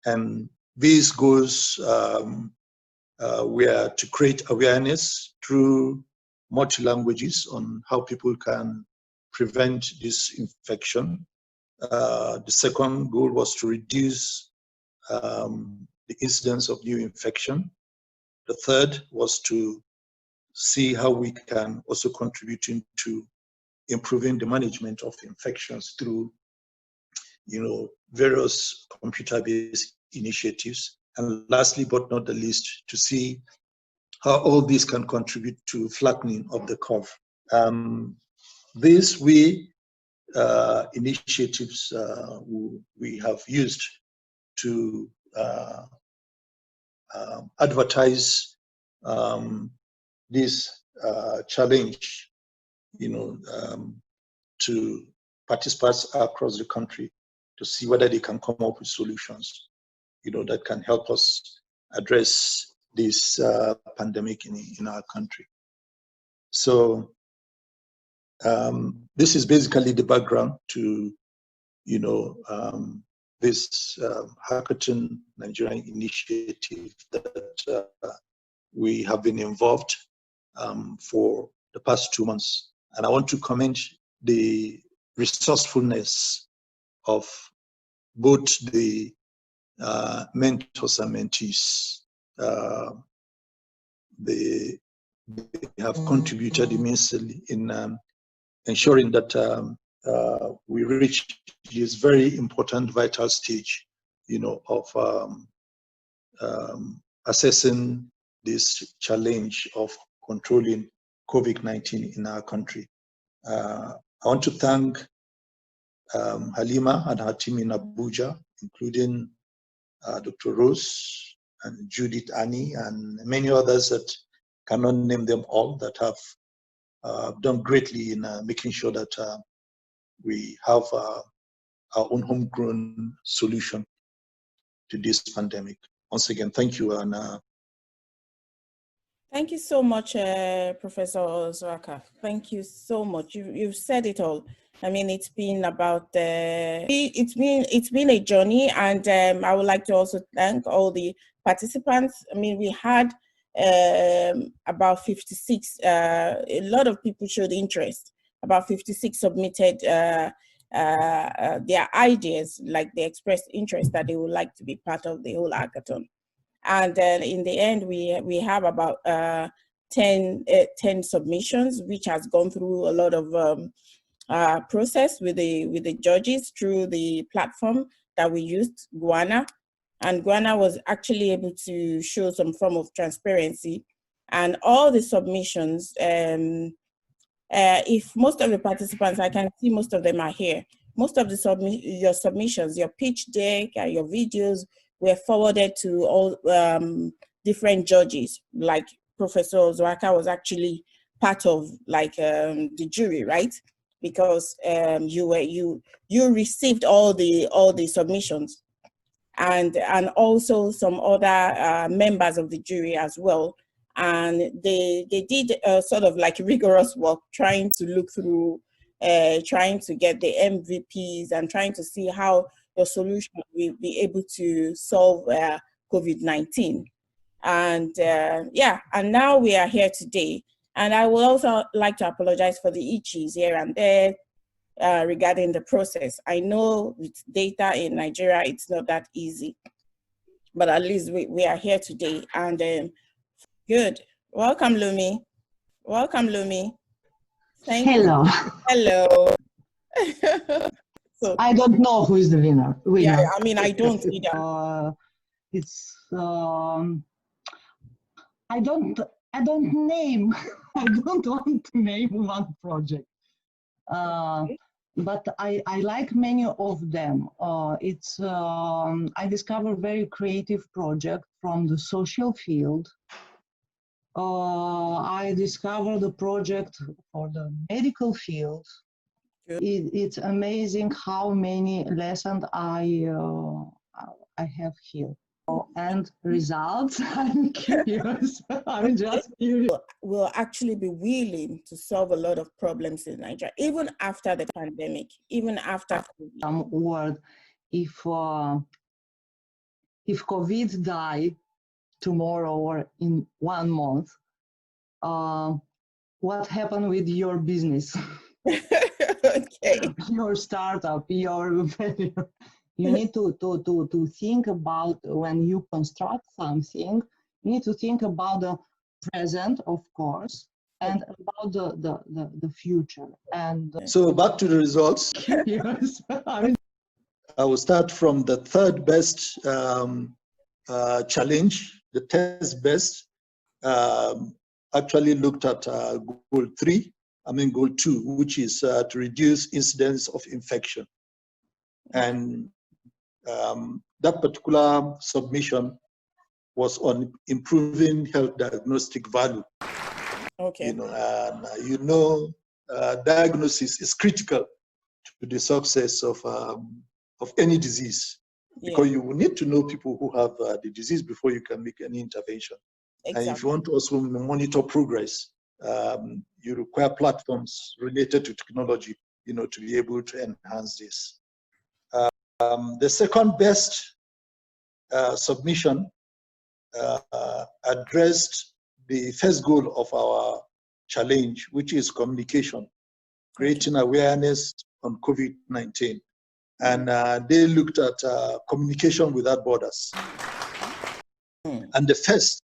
And these goals were to create awareness through multi-languages on how people can prevent this infection. The second goal was to reduce the incidence of new infection. The third was to see how we can also contribute into improving the management of infections through, various computer-based initiatives. And lastly, but not the least, to see how all these can contribute to flattening of the curve. These initiatives we have used to advertise this challenge, to participants across the country to see whether they can come up with solutions, that can help us address this pandemic in our country. So this is basically the background to, this Hackathon Nigerian initiative that we have been involved for the past 2 months. And I want to commend the resourcefulness of both the mentors and mentees. They have contributed immensely in ensuring that we reach this very important, vital stage, of assessing this challenge of controlling COVID-19 in our country. I want to thank Halima and her team in Abuja, including Dr. Rose and Judith Annie and many others that cannot name them all, that have done greatly in making sure that we have our own homegrown solution to this pandemic. Once again, thank you. And thank you so much, Professor Ozwaka. Thank you so much. You've said it all. I mean, it's been about it's been a journey, and I would like to also thank all the participants. I mean, we had about 56. A lot of people showed interest. About 56 submitted their ideas, like they expressed interest that they would like to be part of the whole hackathon. And in the end, we have about 10 submissions, which has gone through a lot of process with the judges through the platform that we used, Guana. And Guana was actually able to show some form of transparency. And all the submissions, if most of the participants, I can see most of them are here. Most of the your submissions, your pitch deck, your videos were forwarded to all different judges. Like Professor Ozwaka was actually part of the jury, right? Because you received all the submissions, and also some other members of the jury as well. And they did sort of like rigorous work trying to look through, trying to get the MVPs and trying to see how your solution will be able to solve COVID-19. And yeah, and now we are here today. And I would also like to apologize for the itches here and there regarding the process. I know with data in Nigeria, it's not that easy, but at least we are here today. And good. Welcome, Lumi. Welcome, Lumi. Thank Hello. you. Hello. So, I don't know who is the winner. Yeah, I mean, I don't either. It's I don't name. I don't want to name one project. But I like many of them. I discovered very creative project from the social field. I discovered a project for the medical field. It's amazing how many lessons I have here. And results, I'm curious. I'm just curious. Will actually be willing to solve a lot of problems in Nigeria, even after the pandemic, even after COVID. Word, if if COVID die tomorrow or in 1 month, what happened with your business? Okay. Your startup, you need to think about, when you construct something, you need to think about the present, of course, and about the future. And So back to the results. yes, I will start from the third best challenge. The test best actually looked at goal 2, which is to reduce incidence of infection. And that particular submission was on improving health diagnostic value. Okay. Diagnosis is critical to the success of any disease, because you will need to know people who have the disease before you can make any intervention. Exactly. And if you want to also monitor progress, you require platforms related to technology, to be able to enhance this. The second best submission addressed the first goal of our challenge, which is communication, creating awareness on COVID-19. And they looked at communication without borders. And the first,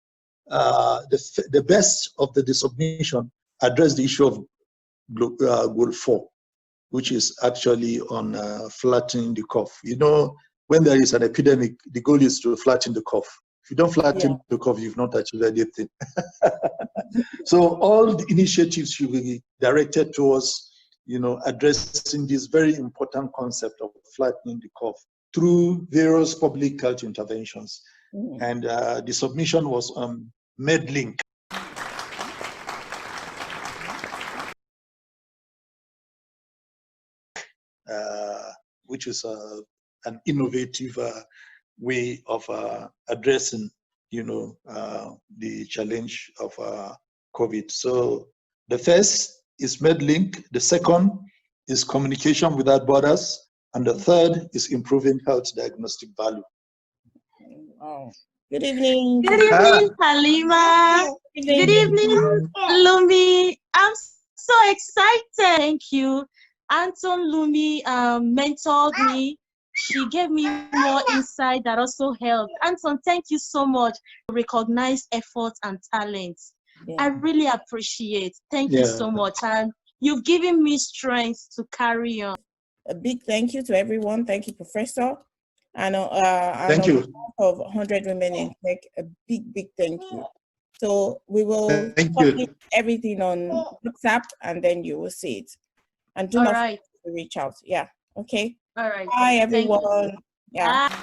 the best of the submission addressed the issue of goal 4, which is actually on flattening the curve. When there is an epidemic, the goal is to flatten the curve. If you don't flatten the curve, you've not achieved anything. So all the initiatives should be directed towards, addressing this very important concept of flattening the curve through various public health interventions. And the submission was on MedLink. Which is an innovative way of addressing, the challenge of COVID. So the first is MedLink, the second is communication without borders, and the third is improving health diagnostic value. Oh. Good evening. Good evening, Halima. Good evening, Lumi. I'm so excited. Thank you. Anton Lumi mentored me. She gave me more insight that also helped. Anton, thank you so much for recognized efforts and talents. I really appreciate. Thank you so much. And you've given me strength to carry on. A big thank you to everyone. Thank you, Professor. And thank you. Of 100 Women in Tech, a big thank you. So we will publish everything on WhatsApp, and then you will see it. And do not forget to reach out. Yeah. Okay. All right. Bye, everyone. Yeah.